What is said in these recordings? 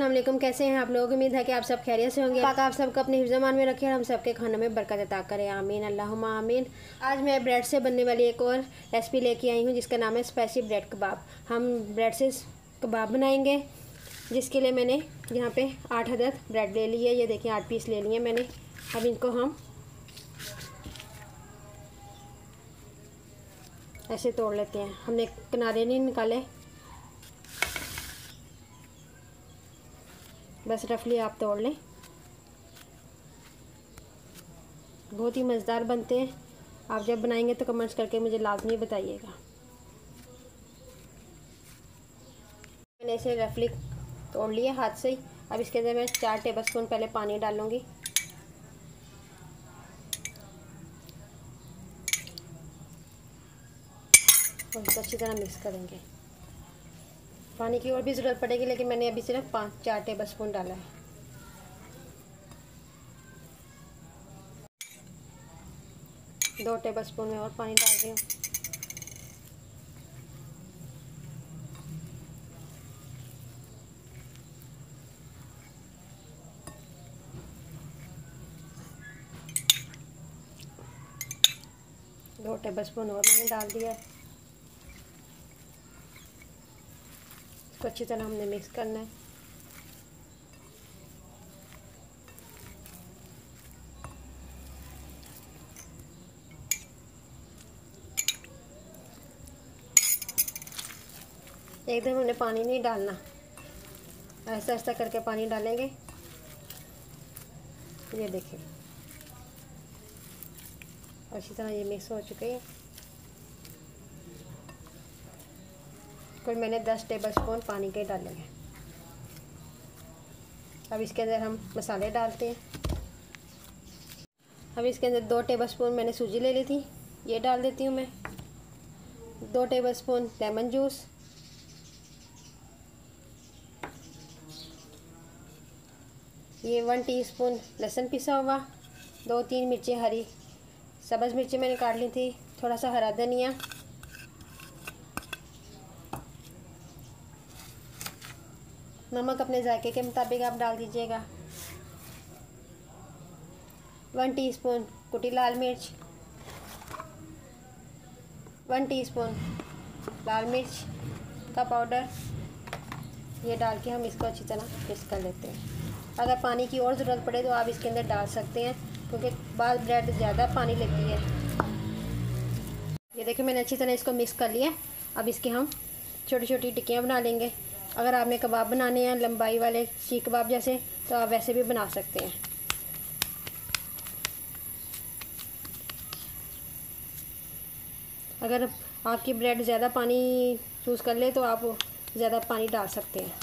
अस्सलाम वालेकुम। कैसे हैं आप लोग? उम्मीद है कि आप सब खैरियत से होंगे। पाक आप सबको अपने हिफ्ज़-ए-मान में रखे और हम सबके खानों में बरकत अता करें, आमीन अल्लाहुम्मा आमीन। आज मैं ब्रेड से बनने वाली एक और रेसिपी लेके आई हूँ जिसका नाम है स्पाइसी ब्रेड कबाब। हम ब्रेड से कबाब बनाएंगे, जिसके लिए मैंने यहाँ पे 8 अदद ब्रेड ले ली है। ये देखिए 8 पीस ले लिए मैंने। अब इनको हम ऐसे तोड़ लेते हैं। हमने किनारे नहीं निकाले, बस रफली आप तोड़ लें। बहुत ही मज़ेदार बनते हैं। आप जब बनाएंगे तो कमेंट्स करके मुझे लाजमी बताइएगा। मैंने इसे रफली तोड़ लिया हाथ से ही। अब इसके अंदर मैं 4 टेबलस्पून पहले पानी डालूंगी। और इसको अच्छी तरह मिक्स करेंगे। पानी की और भी ज़रूरत पड़ेगी, लेकिन मैंने अभी सिर्फ 4 टेबलस्पून डाला है। दो टेबलस्पून में और पानी डाल रही हूँ। दो टेबलस्पून और मैंने डाल दिया है। इसको अच्छी तरह हमने मिक्स करना है। एकदम हमने पानी नहीं डालना, ऐसा ऐसा करके पानी डालेंगे। ये देखिए अच्छी तरह ये मिक्स हो चुके हैं। कोई मैंने 10 टेबलस्पून पानी के डाले हैं। अब इसके अंदर हम मसाले डालते हैं। अब इसके अंदर 2 टेबलस्पून मैंने सूजी ले ली थी, ये डाल देती हूँ मैं। 2 टेबलस्पून लेमन जूस, ये 1 टीस्पून लहसुन पिसा हुआ, 2-3 मिर्चें हरी सब्ज़ मिर्चें मैंने काट ली थी, थोड़ा सा हरा धनिया, नमक अपने जायके के मुताबिक आप डाल दीजिएगा। 1 टीस्पून कुटी लाल मिर्च, 1 टीस्पून लाल मिर्च का पाउडर, ये डाल के हम इसको अच्छी तरह मिक्स कर लेते हैं। अगर पानी की और ज़रूरत पड़े तो आप इसके अंदर डाल सकते हैं, क्योंकि बाद ब्रेड ज़्यादा पानी लेती है। ये देखिए मैंने अच्छी तरह इसको मिक्स कर लिया। अब इसके हम छोटी छोटी टिक्कियाँ बना लेंगे। अगर आपने कबाब बनाने हैं लंबाई वाले सीख कबाब जैसे, तो आप वैसे भी बना सकते हैं। अगर आपकी ब्रेड ज़्यादा पानी चूज़ कर ले तो आप ज़्यादा पानी डाल सकते हैं।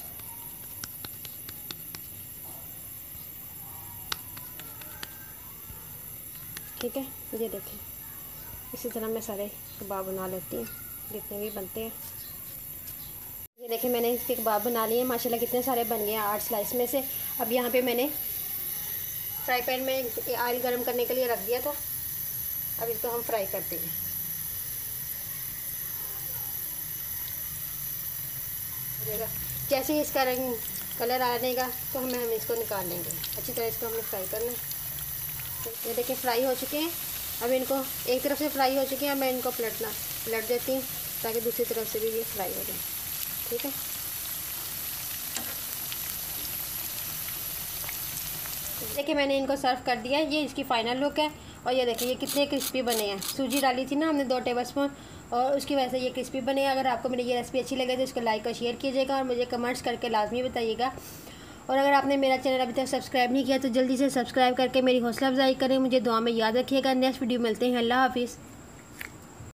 ठीक है, ये देखिए इसी तरह मैं सारे कबाब बना लेती हूँ जितने भी बनते हैं। ये देखिए मैंने इसके कबाब बना लिए हैं। माशाल्लाह कितने सारे बन गए हैं 8 स्लाइस में से। अब यहाँ पे मैंने फ्राई पैन में ऑयल गर्म करने के लिए रख दिया था। अब इसको हम फ्राई करते हैं। जैसे ही इसका रंग कलर आने का तो हम इसको निकाल लेंगे। अच्छी तरह इसको हमने फ्राई करना है। ये देखिए फ्राई हो चुके हैं। अब इनको एक तरफ से फ्राई हो चुके हैं, मैं इनको पलट देती हूँ ताकि दूसरी तरफ से भी ये फ्राई हो जाए। ठीक है, देखिए मैंने इनको सर्व कर दिया। ये इसकी फ़ाइनल लुक है। और ये देखिए ये कितने क्रिस्पी बने हैं। सूजी डाली थी ना हमने 2 टेबलस्पून, और उसकी वजह से ये क्रिस्पी बने हैं। अगर आपको मेरी ये रेसिपी अच्छी लगे तो इसको लाइक और शेयर कीजिएगा और मुझे कमेंट्स करके लाजमी बताइएगा। और अगर आपने मेरा चैनल अभी तक सब्सक्राइब नहीं किया तो जल्दी से सब्सक्राइब करके मेरी हौसला अफजाई करें। मुझे दुआ में याद रखिएगा। नेक्स्ट वीडियो मिलते हैं। अल्लाह हाफिज़।